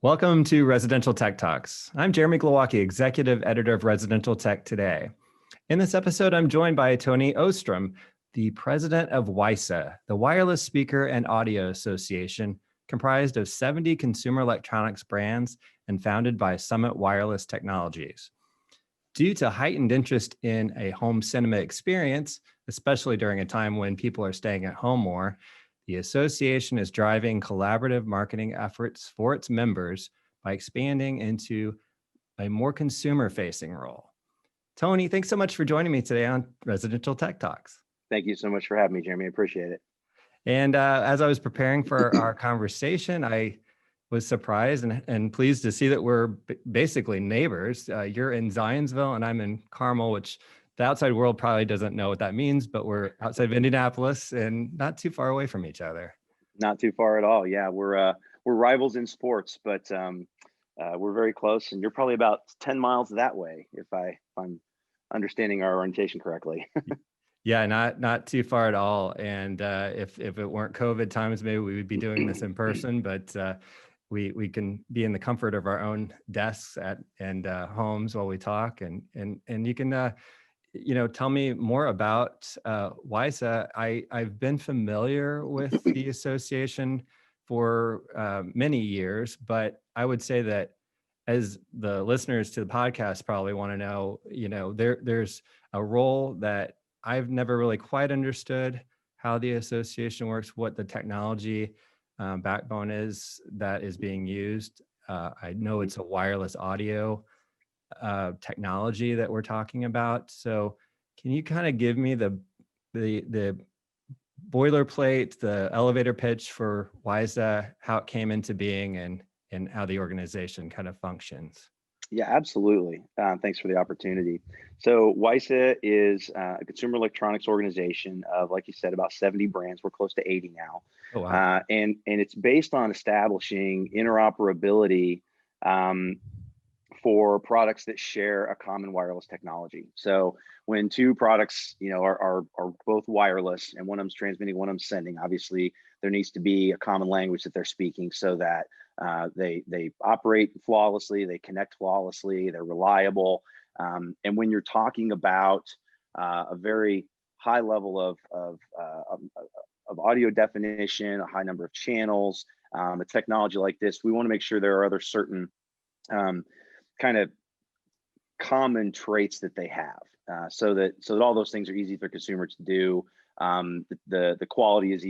Welcome to Residential Tech Talks. I'm Jeremy Glowacki, Executive Editor of Residential Tech Today. In this episode, I'm joined by Tony Ostrom, the President of WiSA, the Wireless Speaker and Audio Association, comprised of 70 consumer electronics brands and founded by Summit Wireless Technologies. Due to heightened interest in a home cinema experience, especially during a time when people are staying at home more, the association is driving collaborative marketing efforts for its members by expanding into a more consumer-facing role. Tony, thanks so much for joining me today on Residential Tech Talks. Thank you so much for having me, Jeremy. I appreciate it. And as I was preparing for our conversation, I was surprised and pleased to see that we're basically neighbors. You're in Zionsville and I'm in Carmel, which the outside world probably doesn't know what that means, but we're outside of Indianapolis and not too far away from each other. Not too far at all. Yeah, we're rivals in sports, but we're very close. And you're probably about 10 miles that way, if I'm understanding our orientation correctly. Yeah, not too far at all. And if it weren't COVID times, maybe we would be doing this in person. But we can be in the comfort of our own desks and homes while we talk, and you can. Tell me more about WiSA. I've been familiar with the association for many years, but I would say that as the listeners to the podcast probably want to know, there's a role that I've never really quite understood how the association works, what the technology backbone is that is being used. I know it's a wireless audio technology that we're talking about. So can you kind of give me the boilerplate, the elevator pitch for WiSA, how it came into being and how the organization kind of functions? Yeah, absolutely. Thanks for the opportunity. So WiSA is a consumer electronics organization of, like you said, about 70 brands. We're close to 80 now. Oh, wow. And it's based on establishing interoperability for products that share a common wireless technology. So when two products, are both wireless and one of them's transmitting, one of them's sending, obviously there needs to be a common language that they're speaking so that they operate flawlessly, they connect flawlessly, they're reliable. And when you're talking about a very high level of audio definition, a high number of channels, a technology like this, we want to make sure there are other certain kind of common traits that they have, so that all those things are easy for consumers to do. The quality is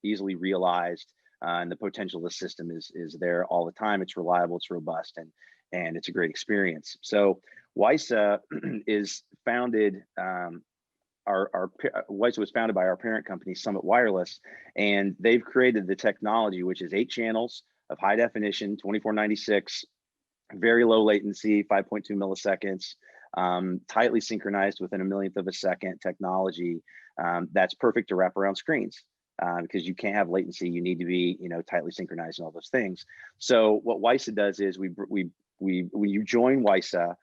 easily realized, and the potential of the system is there all the time. It's reliable, it's robust, and it's a great experience. So WiSA is founded. WiSA was founded by our parent company, Summit Wireless, and they've created the technology, which is 8 channels of high definition, 2496. Very low latency, 5.2 milliseconds, tightly synchronized within a millionth of a second technology. That's perfect to wrap around screens because you can't have latency. You need to be, tightly synchronized and all those things. So what WiSA does is when you join WiSA,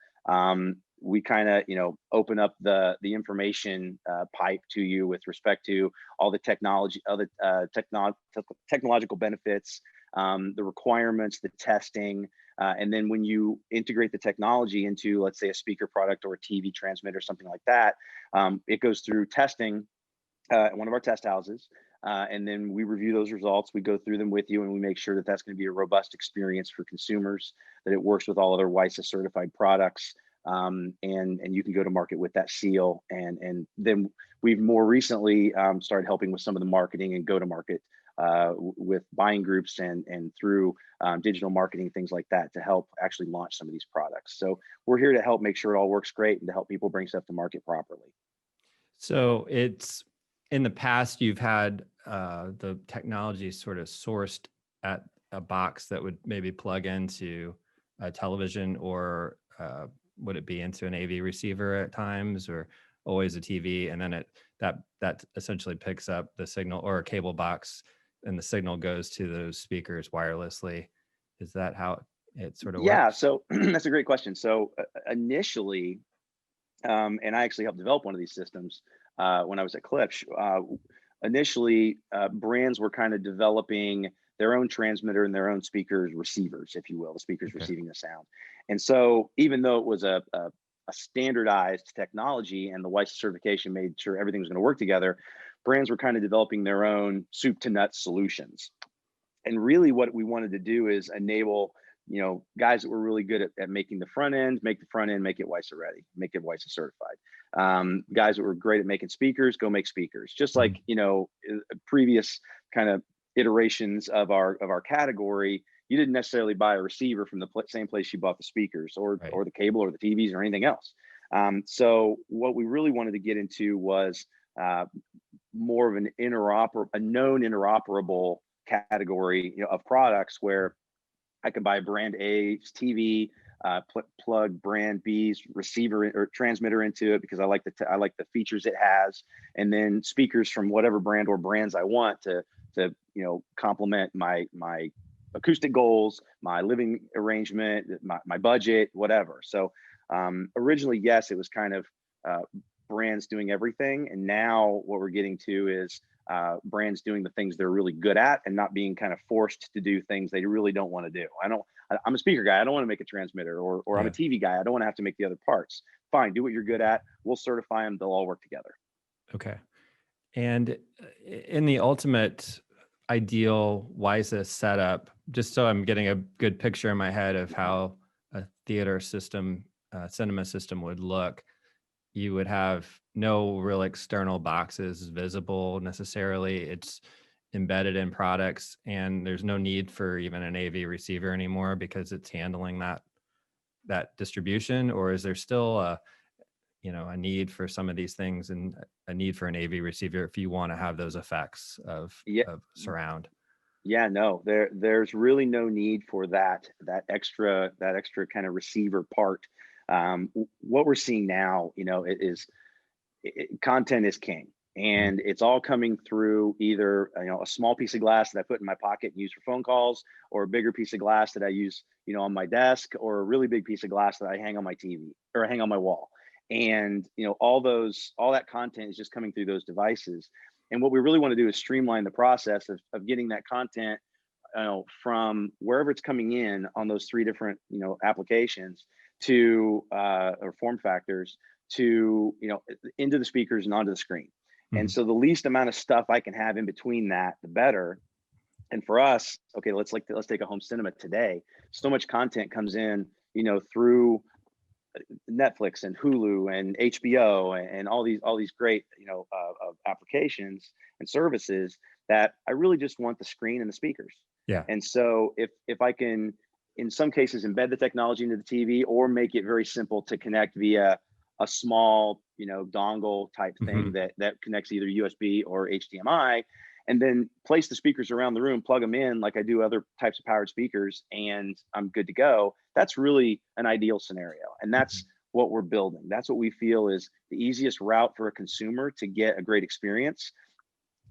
we kind of, open up the information pipe to you with respect to all the technology, other technological benefits, the requirements, the testing. And then when you integrate the technology into, let's say, a speaker product or a TV transmitter, something like that, it goes through testing at one of our test houses. And then we review those results. We go through them with you and we make sure that that's going to be a robust experience for consumers, that it works with all other WiSA certified products. And you can go to market with that seal. And then we've more recently started helping with some of the marketing and go to market with buying groups and through digital marketing, things like that, to help actually launch some of these products. So we're here to help make sure it all works great and to help people bring stuff to market properly. So it's in the past, you've had the technology sort of sourced at a box that would maybe plug into a television, or would it be into an AV receiver at times, or always a TV, and then that essentially picks up the signal, or a cable box, and the signal goes to those speakers wirelessly. Is that how it sort of works? Yeah, so that's a great question. So initially, and I actually helped develop one of these systems when I was at Klipsch. Initially, brands were kind of developing their own transmitter and their own speakers receivers, if you will, the speakers Okay. receiving the sound. And so even though it was a standardized technology and the WiSA certification made sure everything was going to work together, brands were kind of developing their own soup to nuts solutions. And really what we wanted to do is enable, guys that were really good at making the front end, make it WiSA ready, make it WiSA certified. Guys that were great at making speakers, go make speakers. Just like, previous kind of iterations of our category, you didn't necessarily buy a receiver from the same place you bought the speakers or the cable or the TVs or anything else. So what we really wanted to get into was more of a known interoperable category of products where I can buy brand A's TV, plug brand B's receiver or transmitter into it because I like the features it has, and then speakers from whatever brand or brands I want to complement my acoustic goals, my living arrangement, my budget, whatever. So originally, yes, it was kind of brands doing everything, and now what we're getting to is brands doing the things they're really good at and not being kind of forced to do things they really don't want to do. I'm a speaker guy. I don't want to make a transmitter, or I'm a TV guy. I don't want to have to make the other parts. Fine, do what you're good at. We'll certify them. They'll all work together. Okay. And in the ultimate ideal WiSA setup, just so I'm getting a good picture in my head of how a theater system, cinema system would look, you would have no real external boxes visible necessarily. It's embedded in products, and there's no need for even an AV receiver anymore because it's handling that distribution. Or is there still a need for some of these things and a need for an AV receiver if you want to have those effects of surround? Yeah, no, there's really no need for that extra kind of receiver part. What we're seeing now, content is king, and it's all coming through either a small piece of glass that I put in my pocket and use for phone calls, or a bigger piece of glass that I use on my desk, or a really big piece of glass that I hang on my TV or hang on my wall. And all that content is just coming through those devices. And what we really want to do is streamline the process of getting that content from wherever it's coming in on those three different applications to or form factors to into the speakers and onto the screen. And so the least amount of stuff I can have in between that, the better. And for us, okay, let's take a home cinema today. So much content comes in through Netflix and Hulu and HBO and all these great applications and services that I really just want the screen and the speakers. Yeah. And so if I can, in some cases, embed the technology into the TV or make it very simple to connect via a small dongle type thing that connects either USB or HDMI, and then place the speakers around the room, plug them in like I do other types of powered speakers, and I'm good to go. That's really an ideal scenario. And that's what we're building. That's what we feel is the easiest route for a consumer to get a great experience.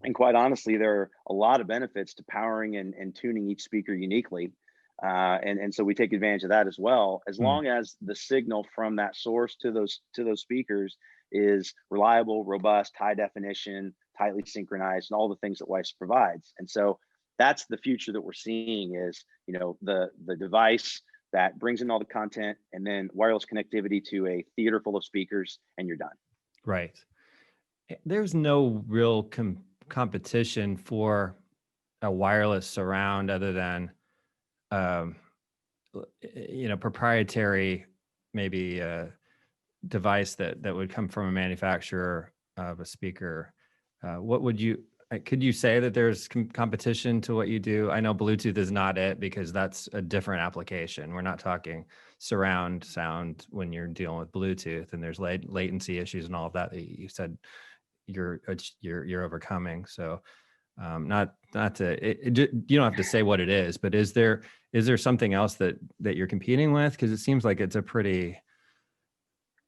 And quite honestly, there are a lot of benefits to powering and tuning each speaker uniquely. And so we take advantage of that as well, as long as the signal from that source to those speakers is reliable, robust, high definition, tightly synchronized, and all the things that WiSA provides. And so that's the future that we're seeing is, the device that brings in all the content and then wireless connectivity to a theater full of speakers, and you're done. Right. There's no real competition for a wireless surround other than, proprietary, maybe device that would come from a manufacturer of a speaker. Could you say that there's competition to what you do? I know Bluetooth is not it because that's a different application. We're not talking surround sound when you're dealing with Bluetooth, and there's latency issues and all of that you said you're overcoming. So not to you don't have to say what it is, but is there something else that you're competing with? Because it seems like it's a pretty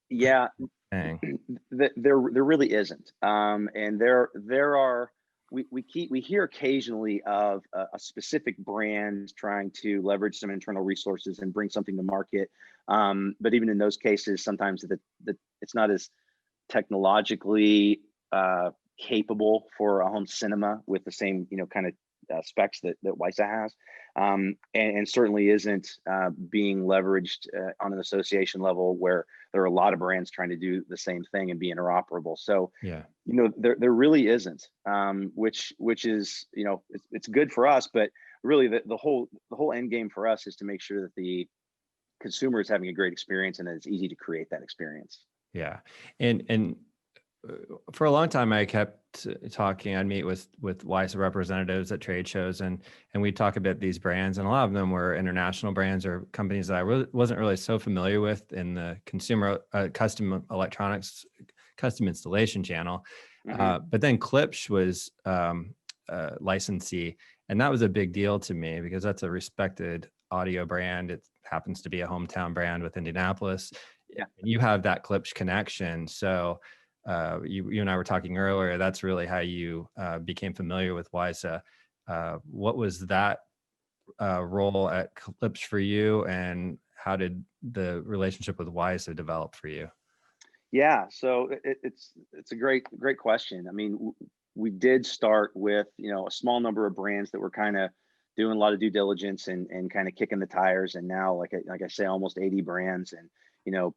thing. There really isn't. And there are, we hear occasionally of a specific brand trying to leverage some internal resources and bring something to market. But even in those cases, sometimes it's not as technologically capable for a home cinema with the same kind of specs that WiSA has, and certainly isn't being leveraged on an association level where there are a lot of brands trying to do the same thing and be interoperable. So, Yeah. there really isn't, which is, it's good for us, but really the whole end game for us is to make sure that the consumer is having a great experience and that it's easy to create that experience. Yeah. And for a long time, I kept talking. I'd meet with WiSA representatives at trade shows, and we'd talk about these brands, and a lot of them were international brands or companies that I wasn't really so familiar with in the consumer custom electronics, custom installation channel. But then Klipsch was licensee, and that was a big deal to me because that's a respected audio brand. It happens to be a hometown brand with Indianapolis. Yeah. You have that Klipsch connection, so. You and I were talking earlier. That's really how you became familiar with WiSA. What was that role at Klipsch for you, and how did the relationship with WiSA develop for you? Yeah, so it's a great question. I mean, we did start with a small number of brands that were kind of doing a lot of due diligence and kind of kicking the tires, and now like I say, almost 80 brands, and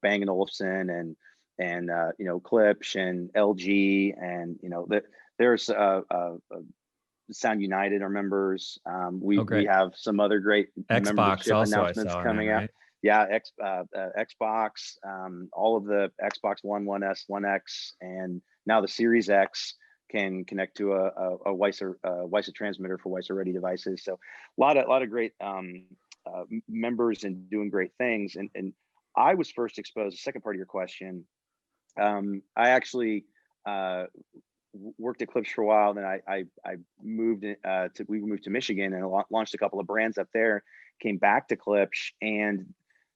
Bang & Olufsen and Klipsch and LG, and there's Sound United are members. We have some other great Xbox membership also announcements coming out. Right? Yeah, Xbox, all of the Xbox One, 1S, 1X, and now the Series X can connect to a WiSA transmitter for WiSA ready devices. So a lot of great members and doing great things. And I was first exposed. The second part of your question. I actually worked at Klipsch for a while. Then I moved we moved to Michigan and launched a couple of brands up there. Came back to Klipsch, and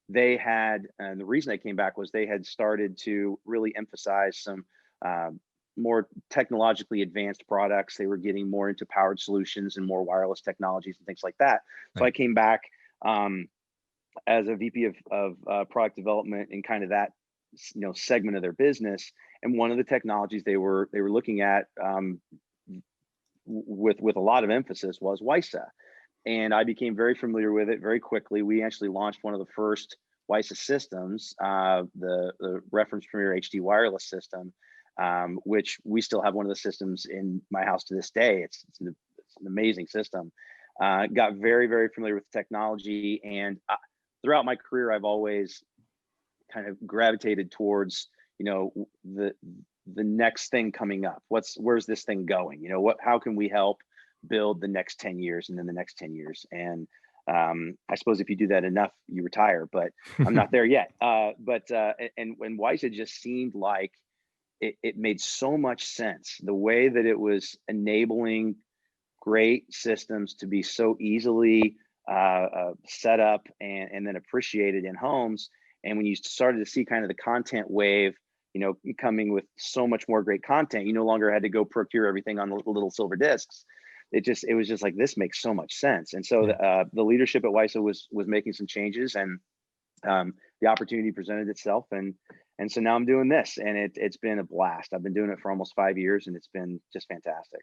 they had, and the reason I came back was they had started to really emphasize some more technologically advanced products. They were getting more into powered solutions and more wireless technologies and things like that. So I came back as a VP of product development in kind of that segment of their business, and one of the technologies they were looking at with a lot of emphasis was WiSA, and I became very familiar with it very quickly. We actually launched one of the first WiSA systems, the Reference Premier HD wireless system, which we still have one of the systems in my house to this day. It's an amazing system. Got very, very familiar with the technology, and throughout my career, I've always kind of gravitated towards, the next thing coming up. Where's this thing going? How can we help build the next 10 years and then the next 10 years? And I suppose if you do that enough, you retire, but I'm not there yet. And when WiSA just seemed like it made so much sense, the way that it was enabling great systems to be so easily set up and then appreciated in homes. And when you started to see kind of the content wave, coming with so much more great content, you no longer had to go procure everything on the little silver discs. It was just like, this makes so much sense. And so the leadership at WiSA was making some changes, and the opportunity presented itself. And so now I'm doing this, and it's been a blast. I've been doing it for almost 5 years, and it's been just fantastic.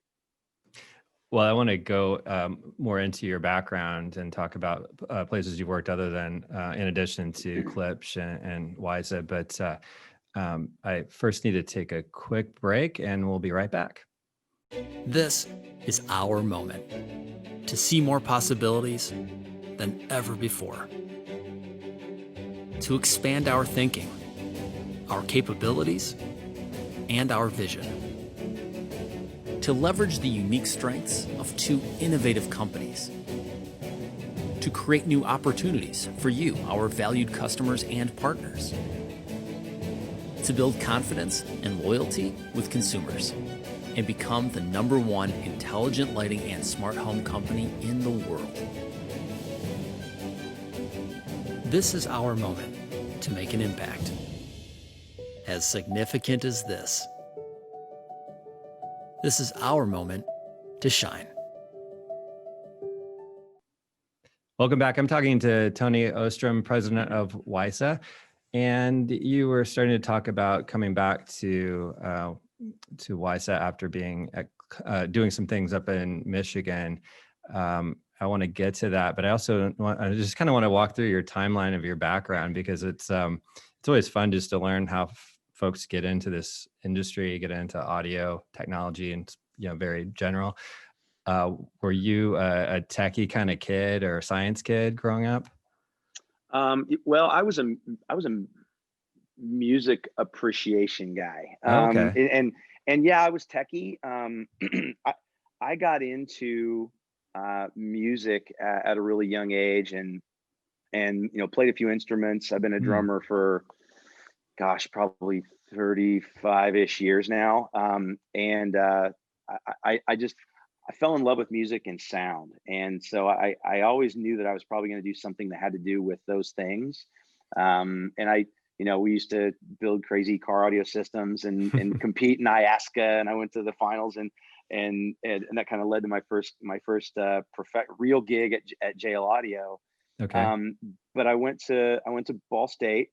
Well, I want to go more into your background and talk about places you've worked other than, in addition to Klipsch and WiSA. But I first need to take a quick break, and we'll be right back. This is our moment to see more possibilities than ever before, to expand our thinking, our capabilities, and our vision, to leverage the unique strengths of two innovative companies, to create new opportunities for you, our valued customers and partners, to build confidence and loyalty with consumers, and become the #1 intelligent lighting and smart home company in the world. This is our moment to make an impact as significant as this. This is our moment to shine. Welcome back. I'm talking to Tony Ostrom, president of WiSA, and you were starting to talk about coming back to WiSA after being doing some things up in Michigan. I want to get to that, but I also I just kind of want to walk through your timeline of your background, because it's always fun just to learn how folks get into this industry, get into audio technology, and very general. Were you a techie kind of kid or a science kid growing up? Well, I was a music appreciation guy. Oh, okay. And yeah, I was techie. I got into music at a really young age, and played a few instruments. I've been a Hmm. drummer for, gosh, probably 35-ish years now. And I just I fell in love with music and sound, and so I always knew that I was probably going to do something that had to do with those things. And we used to build crazy car audio systems and compete in IASCA, and I went to the finals, and that kind of led to my first real gig at JL Audio. Okay. Um, but I went to Ball State,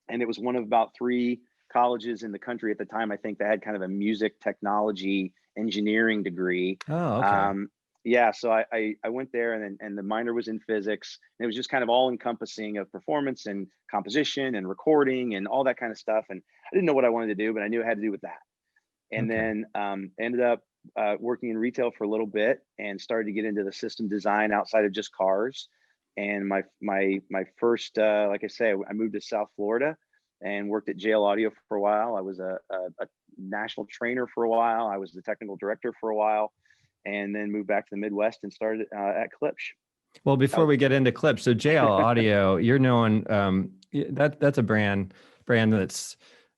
and it was one of about three colleges in the country at the time, I think, that had kind of a music technology engineering degree. Oh, okay. Um, yeah, so I went there, and the minor was in physics, and it was just kind of all encompassing of performance and composition and recording and all that kind of stuff. And I didn't know what I wanted to do, but I knew it had to do with that. And Okay. then ended up working in retail for a little bit, and started to get into the system design outside of just cars. And my first, like I say, I moved to South Florida and worked at JL Audio for a while. I was a national trainer for a while. I was the technical director for a while, and then moved back to the Midwest and started at Klipsch. Well, That before was, we get into Klipsch, so JL Audio, you're known, that's a brand that's,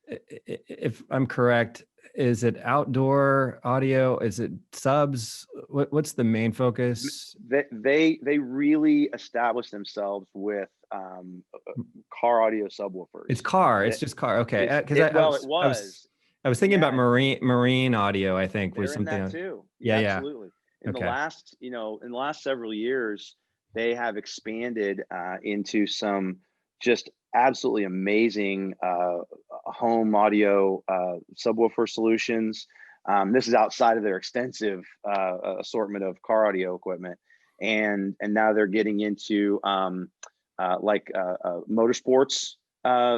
if I'm correct, is it outdoor audio? Is it subs? What's the main focus? they really established themselves with car audio It's subwoofers. car. It's That just car. Okay. it's Because it well, it I was thinking about yeah, marine audio, I think, was they're in that something. too. Yeah. Yeah, Yeah. absolutely. Okay. In the last several years, they have expanded into some just absolutely amazing home audio subwoofer solutions. This is outside of their extensive assortment of car audio equipment, and now they're getting into motorsports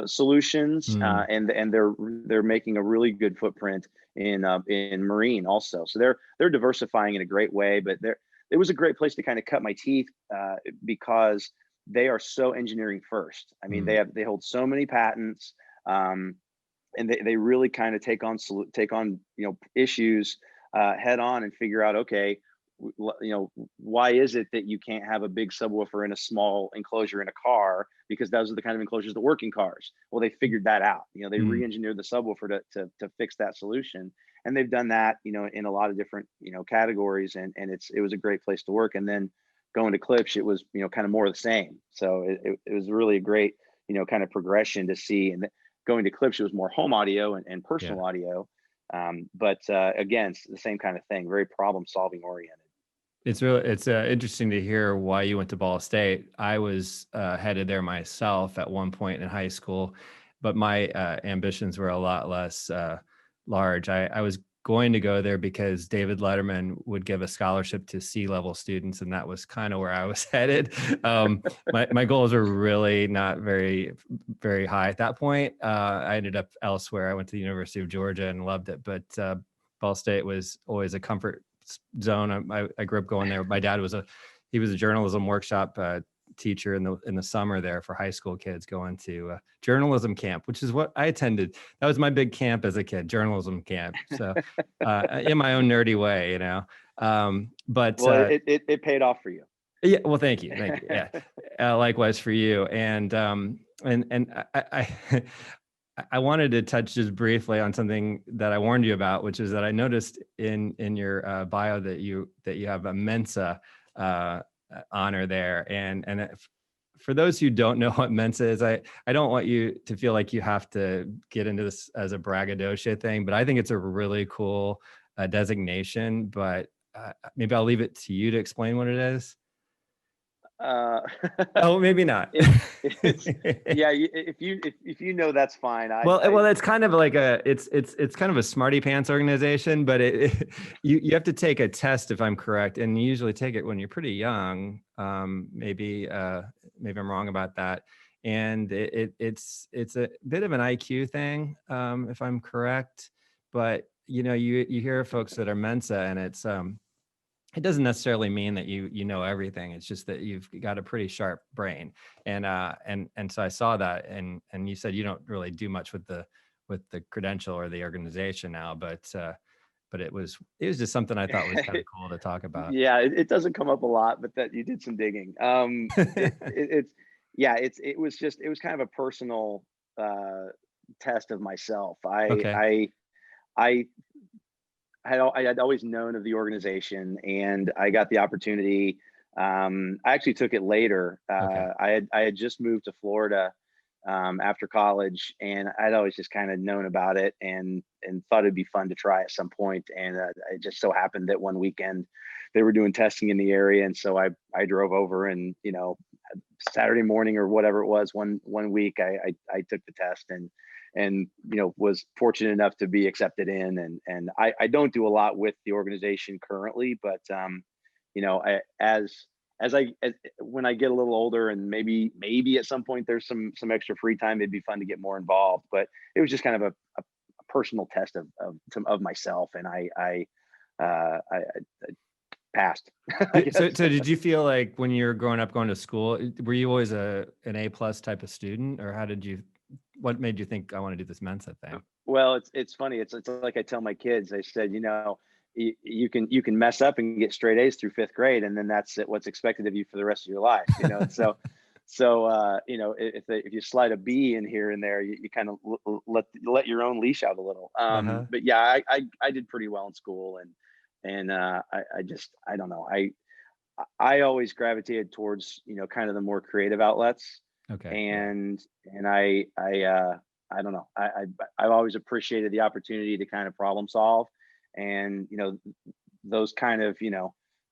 solutions, Hmm. and they're making a really good footprint in marine also. So they're diversifying in a great way. But it was a great place to kind of cut my teeth because they are so engineering first. I mean, Hmm. they hold so many patents, and they really kind of take on issues head on, and figure out, okay, why is it that you can't have a big subwoofer in a small enclosure in a car, because those are the kind of enclosures that work in cars. Well, they figured that out. They Hmm. re-engineered the subwoofer to fix that solution, and they've done that in a lot of different categories, and it was a great place to work. And then going to Klipsch, it was kind of more of the same. So it was really a great kind of progression to see. And going to Klipsch, it was more home audio and Yeah. personal audio. But again, it's the same kind of thing, very problem solving oriented. It's interesting to hear why you went to Ball State. I was headed there myself at one point in high school, but my ambitions were a lot less large. I was going to go there because David Letterman would give a scholarship to C-level students, and that was kind of where I was headed. My goals were really not very, very high at that point. I ended up elsewhere. I went to the University of Georgia and loved it, but Ball State was always a comfort zone. I grew up going there. My dad was a journalism workshop teacher in the summer there for high school kids, going to journalism camp, which is what I attended. That was my big camp as a kid, journalism camp. So in my own nerdy way, but Well, it paid off for you. yeah, well, thank you. Yeah, likewise for you. And I wanted to touch just briefly on something that I warned you about, which is that I noticed in your bio that you have a Mensa honor there. And for those who don't know what Mensa is, I don't want you to feel like you have to get into this as a braggadocio thing, but I think it's a really cool designation. But maybe I'll leave it to you to explain what it is. Uh, Oh, maybe not. it's yeah. If you know, that's fine. Well, it's kind of like it's kind of a smarty pants organization, but you have to take a test if I'm correct, and you usually take it when you're pretty young. Maybe I'm wrong about that, and it's a bit of an IQ thing, if I'm correct. But you hear folks that are Mensa, and it doesn't necessarily mean that you know everything. It's just that you've got a pretty sharp brain. And so I saw that, and you said you don't really do much with the credential or the organization now, but it was just something I thought was kind of cool to talk about. Yeah, it doesn't come up a lot, but that you did some digging. It was kind of a personal uh, test of myself. Okay. I I had always known of the organization, and I got the opportunity. I actually took it later. Okay. I had just moved to Florida after college, and I'd always just kind of known about it, and thought it'd be fun to try at some point. And it just so happened that one weekend they were doing testing in the area, and so I drove over, and Saturday morning or whatever it was, one week I took the test, and was fortunate enough to be accepted in. And I don't do a lot with the organization currently, but when I get a little older, and maybe at some point there's some extra free time, it'd be fun to get more involved. But it was just kind of a personal test of myself, and I passed. So did you feel like when you were growing up, going to school, were you always an A+ type of student, or what made you think I want to do this Mensa thing? Well, it's funny. It's like I tell my kids. I said, you can mess up and get straight A's through fifth grade, and then that's what's expected of you for the rest of your life. If you slide a B in here and there, you kind of let your own leash out a little. But yeah, I did pretty well in school, and I don't know. I always gravitated towards kind of the more creative outlets. Okay. And I don't know. I've always appreciated the opportunity to kind of problem solve, and those kind of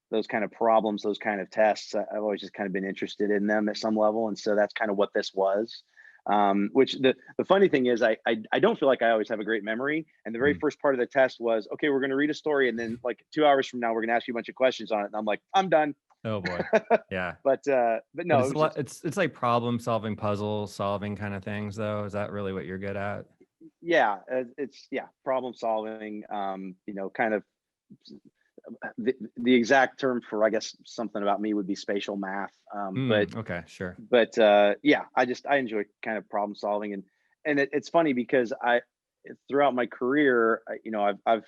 those kind of problems, those kind of tests. I've always just kind of been interested in them at some level, and so that's kind of what this was. Which the funny thing is, I don't feel like I always have a great memory. And the very first part of the test was, okay, we're going to read a story, and then like 2 hours from now, we're going to ask you a bunch of questions on it. And I'm like, I'm done. Oh boy. Yeah. But no, it's like problem solving, puzzle solving kind of things, though. Is that really what you're good at? yeah, it's problem solving. Kind of the exact term for, I guess, something about me would be spatial math. But okay, sure. But I enjoy kind of problem solving, and it's funny because throughout my career, I've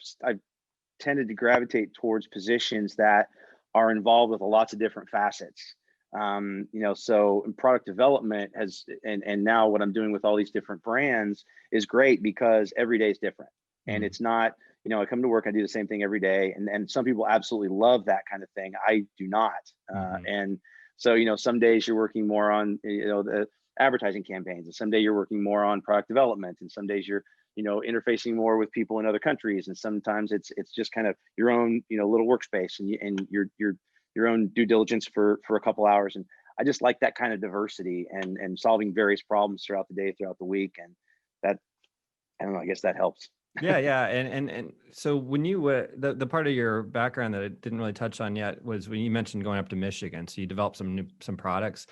tended to gravitate towards positions that are involved with lots of different facets. So in product development and now what I'm doing with all these different brands is great, because every day is different. And it's not, I come to work, I do the same thing every day. And some people absolutely love that kind of thing. I do not. And so, some days you're working more on, the advertising campaigns, and some day you're working more on product development, and some days you're, interfacing more with people in other countries. And sometimes it's just kind of your own, little workspace, and your own due diligence for a couple hours. And I just like that kind of diversity, and solving various problems throughout the day, throughout the week. And that, I don't know, I guess that helps. Yeah. And so when you the part of your background that I didn't really touch on yet was when you mentioned going up to Michigan. So you developed some products.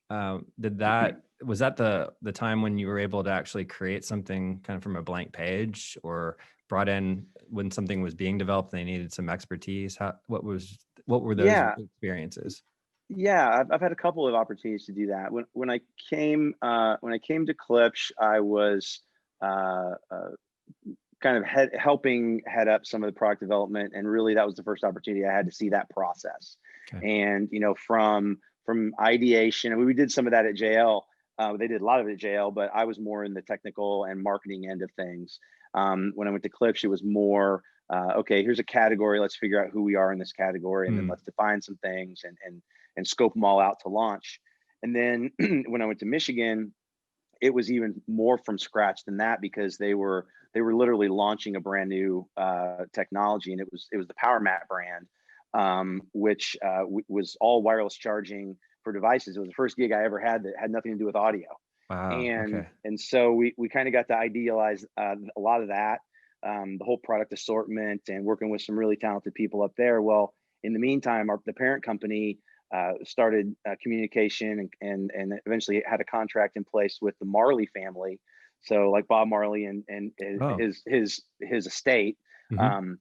Was that the time when you were able to actually create something kind of from a blank page, or brought in when something was being developed, they needed some expertise? What were those experiences? Yeah, I've had a couple of opportunities to do that. When I came to Klipsch, I was kind of helping head up some of the product development, and really that was the first opportunity I had to see that process. Okay. And from ideation, and we did some of that at JL. They did a lot of it at JL, but I was more in the technical and marketing end of things. When I went to Klipsch, it was more okay, here's a category, let's figure out who we are in this category, and then let's define some things and scope them all out to launch. And then when I went to Michigan, it was even more from scratch than that, because they were literally launching a brand new technology, and it was the PowerMat brand, which was all wireless charging, for devices. It was the first gig I ever had that had nothing to do with audio. Wow. Okay. And so we kind of got to idealize a lot of that, the whole product assortment, and working with some really talented people up there. Well, in the meantime, the parent company started communication and eventually had a contract in place with the Marley family. So like Bob Marley and Oh. his estate. Mhm.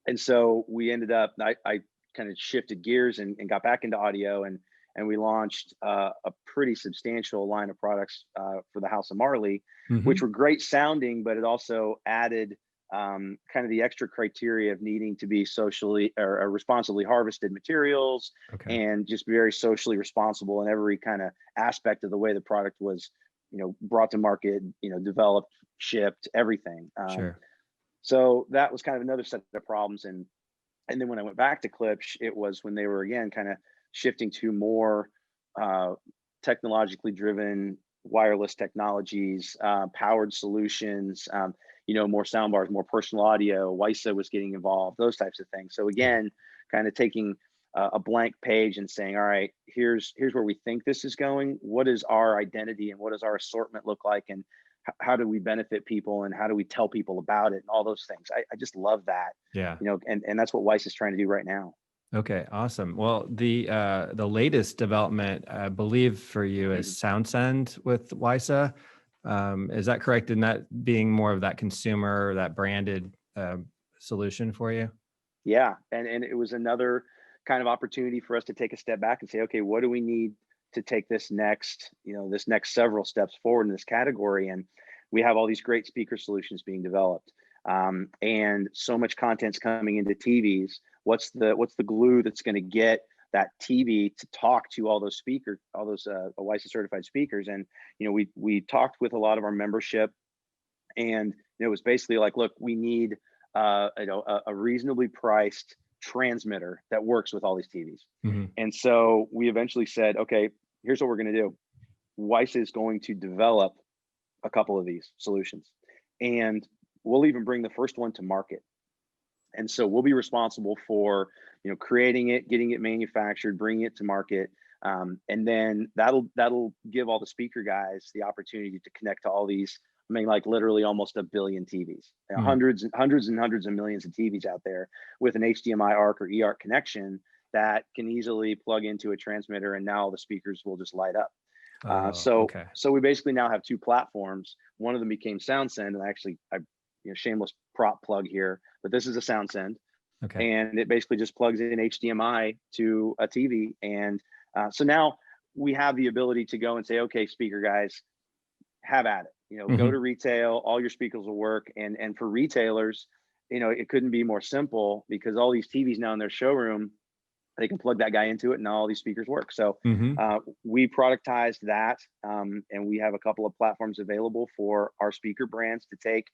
And so we ended up, I kind of shifted gears and got back into audio, and we launched a pretty substantial line of products for the House of Marley, which Mhm. were great sounding, but it also added kind of the extra criteria of needing to be socially or responsibly harvested materials, Okay. and just very socially responsible in every kind of aspect of the way the product was, brought to market, developed, shipped, everything. Sure. So that was kind of another set of problems. And then when I went back to Klipsch, it was when they were again kind of shifting to more uh, technologically driven wireless technologies, powered solutions, more sound bars, more personal audio. WiSA was getting involved, those types of things. So Yeah. again, kind of taking a blank page and saying, all right, here's where we think this is going. What is our identity and what does our assortment look like? And how do we benefit people and how do we tell people about it and all those things. I just love that, Yeah. and that's what WiSA is trying to do right now. Okay, awesome. Well, the latest development, I believe, for you is Mhm. SoundSend with WiSA. Is that correct in that being more of that consumer, that branded solution for you? Yeah, and it was another kind of opportunity for us to take a step back and say, okay, what do we need to take this next, this next several steps forward in this category? And we have all these great speaker solutions being developed, and so much content's coming into TVs. What's the glue that's going to get that TV to talk to all those speakers, all those WiSA certified speakers? And we talked with a lot of our membership, and it was basically like, look, we need a reasonably priced transmitter that works with all these TVs. Hmm. And so we eventually said, okay, here's what we're going to do. WiSA is going to develop a couple of these solutions, and we'll even bring the first one to market. And so we'll be responsible for creating it, getting it manufactured, bringing it to market, and then that'll give all the speaker guys the opportunity to connect to all these. I mean, like literally almost a billion TVs, Mm. hundreds and hundreds and hundreds of millions of TVs out there with an HDMI ARC or eARC connection that can easily plug into a transmitter, and now the speakers will just light up. Oh, So okay. so we basically now have two platforms. One of them became SoundSend, and actually, shameless prop plug here, but this is a SoundSend, Okay. and it basically just plugs in HDMI to a TV. And so now we have the ability to go and say, okay, speaker guys, have at it. Go Hmm. to retail, all your speakers will work. And for retailers, it couldn't be more simple, because all these TVs now in their showroom, they can plug that guy into it and all these speakers work. So Hmm. we productized that, and we have a couple of platforms available for our speaker brands to take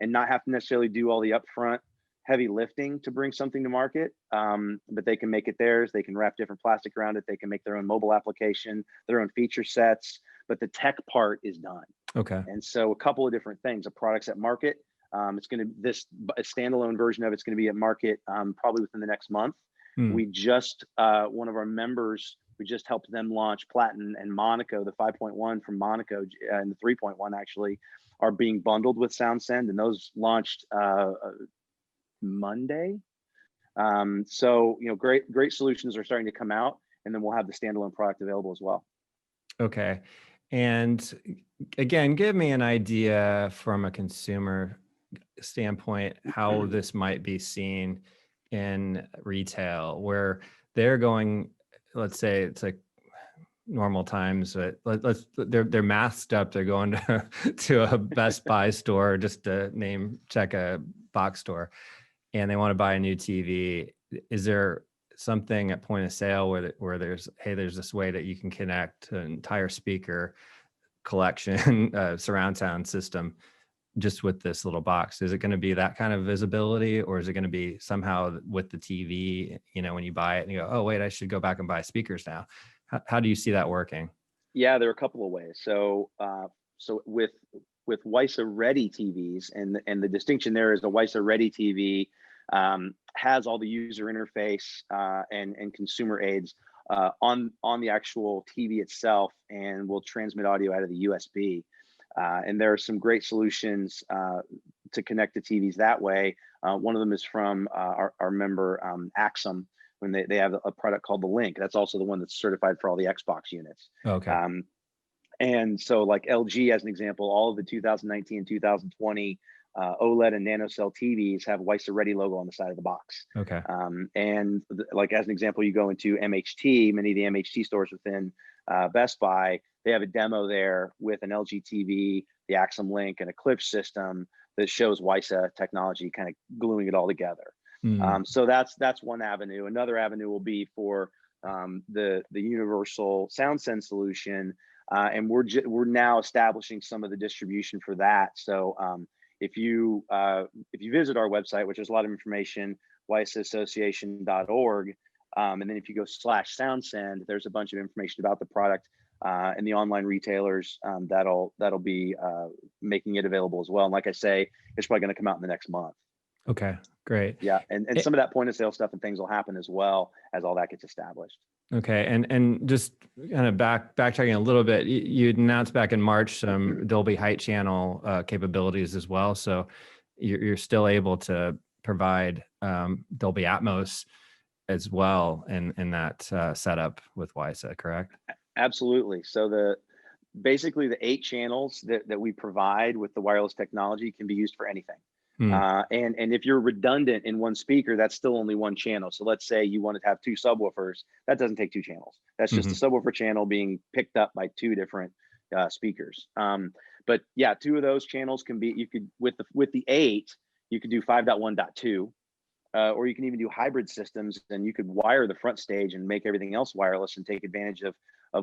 and not have to necessarily do all the upfront heavy lifting to bring something to market, but they can make it theirs. They can wrap different plastic around it. They can make their own mobile application, their own feature sets, but the tech part is done. Okay. And so a couple of different things, a product's at market. It's going to, a standalone version of it's going to be at market probably within the next month. Mm. We just, one of our members, we just helped them launch Platin and Monaco, the 5.1 from Monaco and the 3.1 actually are being bundled with SoundSend, and those launched Monday. So, great solutions are starting to come out, and then we'll have the standalone product available as well. Okay. And again, give me an idea from a consumer standpoint how this might be seen in retail, where they're going, let's say it's like normal times, but they're masked up, they're going to to a Best Buy store, just to check a box store, and they want to buy a new TV. Is there something at point of sale where there's this way that you can connect an entire speaker collection, surround sound system, just with this little box? Is it going to be that kind of visibility, or is it going to be somehow with the TV, when you buy it and you go, oh wait, I should go back and buy speakers now? How do you see that working? Yeah, there are a couple of ways. So with WiSA ready TVs, and the distinction there is a WiSA ready TV has all the user interface and consumer aids on the actual TV itself, and will transmit audio out of the USB. And there are some great solutions to connect to TVs that way. One of them is from our member Axum, when they have a product called the Link. That's also the one that's certified for all the Xbox units. Okay. And so like LG, as an example, all of the 2019 and 2020 OLED and nanocell TVs have WiSA Ready logo on the side of the box. Okay. Like as an example, you go into MHT, many of the MHT stores within Best Buy, they have a demo there with an LG TV, the Axum Link, and a Klipsch system that shows WiSA technology kind of gluing it all together. So that's one avenue. Another avenue will be for the universal SoundSend solution, and we're now establishing some of the distribution for that. So if you visit our website, which has a lot of information, WiSAssociation.org, and then if you go /SoundSend, there's a bunch of information about the product and the online retailers that'll be making it available as well. And like I say, it's probably going to come out in the next month. Okay, great. Yeah, and some of that point of sale stuff and things will happen as well as all that gets established. Okay, and just kind of backtracking a little bit, you announced back in March some Dolby Height channel capabilities as well. So you're still able to provide Dolby Atmos as well in that setup with WiSA, correct? Absolutely. So basically the 8 channels that we provide with the wireless technology can be used for anything. And if you're redundant in one speaker, that's still only one channel. So let's say you wanted to have 2 subwoofers, that doesn't take 2 channels. That's just a subwoofer channel being picked up by 2 different speakers. But yeah, 2 of those channels can be, you could, with the 8, you could do 5.1.2, or you can even do hybrid systems, and you could wire the front stage and make everything else wireless and take advantage of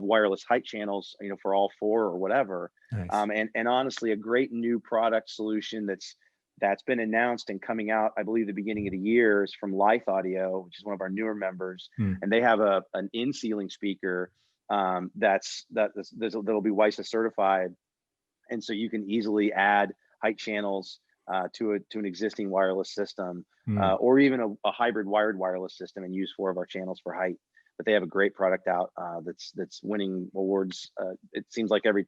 wireless height channels, for all 4 or whatever. Nice. And honestly, a great new product solution that's been announced and coming out, I believe, the beginning of the year is from Life Audio, which is one of our newer members, and they have an in-ceiling speaker that'll be WiSA certified, and so you can easily add height channels to an existing wireless system, or even a hybrid wired wireless system, and use 4 of our channels for height. But they have a great product out that's winning awards. It seems like every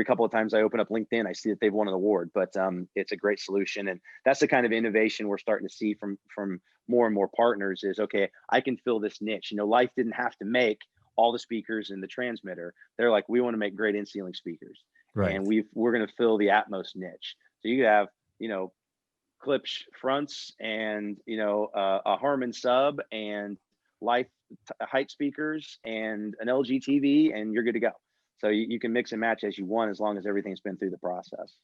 couple of times I open up LinkedIn, I see that they've won an award. But it's a great solution, and that's the kind of innovation we're starting to see from more and more partners. Is okay, I can fill this niche. Life didn't have to make all the speakers in the transmitter. They're like, we want to make great in-ceiling speakers, right? And we're going to fill the Atmos niche. So you have Klipsch fronts and a Harman sub and Life height speakers and an LG TV, and you're good to go. So you can mix and match as you want, as long as everything's been through the process.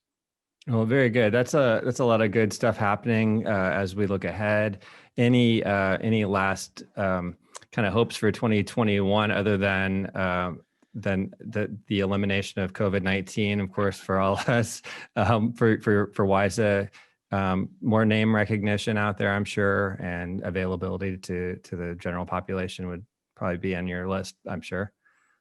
Well, very good. That's a lot of good stuff happening as we look ahead. Any last kind of hopes for 2021 other than the elimination of COVID-19, of course, for all of us, for WiSA? More name recognition out there, I'm sure, and availability to the general population would probably be on your list, I'm sure.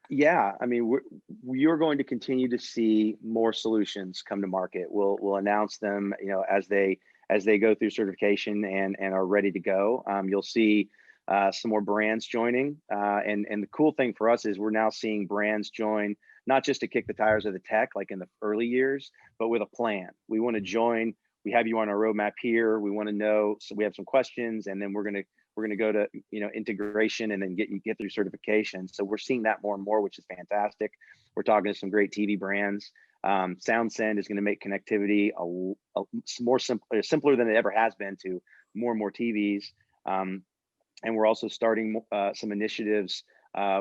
Yeah, I mean, you're going to continue to see more solutions come to market. We'll announce them, as they go through certification and are ready to go. You'll see some more brands joining, and the cool thing for us is we're now seeing brands join, not just to kick the tires of the tech like in the early years, but with a plan. We want to join. We have you on our roadmap here. We want to know, so we have some questions, and then we're gonna go to integration, and then get through certification. So we're seeing that more and more, which is fantastic. We're talking to some great TV brands. SoundSend is going to make connectivity simpler than it ever has been to more and more TVs. And we're also starting some initiatives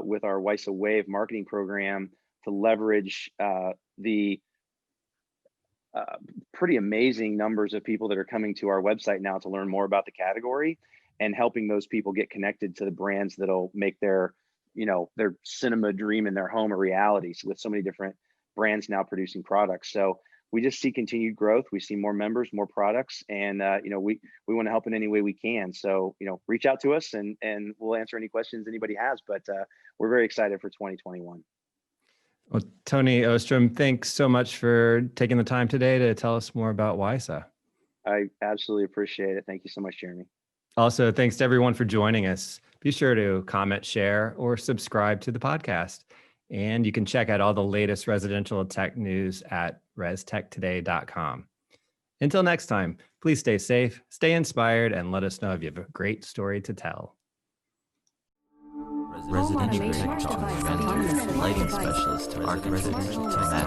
with our WiSA Wave marketing program to leverage the pretty amazing numbers of people that are coming to our website now to learn more about the category, and helping those people get connected to the brands that'll make their cinema dream in their home a reality. So with so many different brands now producing products. So we just see continued growth. We see more members, more products, and we want to help in any way we can. So reach out to us, and we'll answer any questions anybody has. But we're very excited for 2021. Well, Tony Ostrom, thanks so much for taking the time today to tell us more about WiSA. I absolutely appreciate it. Thank you so much, Jeremy. Also, thanks to everyone for joining us. Be sure to comment, share, or subscribe to the podcast. And you can check out all the latest residential tech news at restechtoday.com. Until next time, please stay safe, stay inspired, and let us know if you have a great story to tell. Residential technology, lighting specialist, residential tech.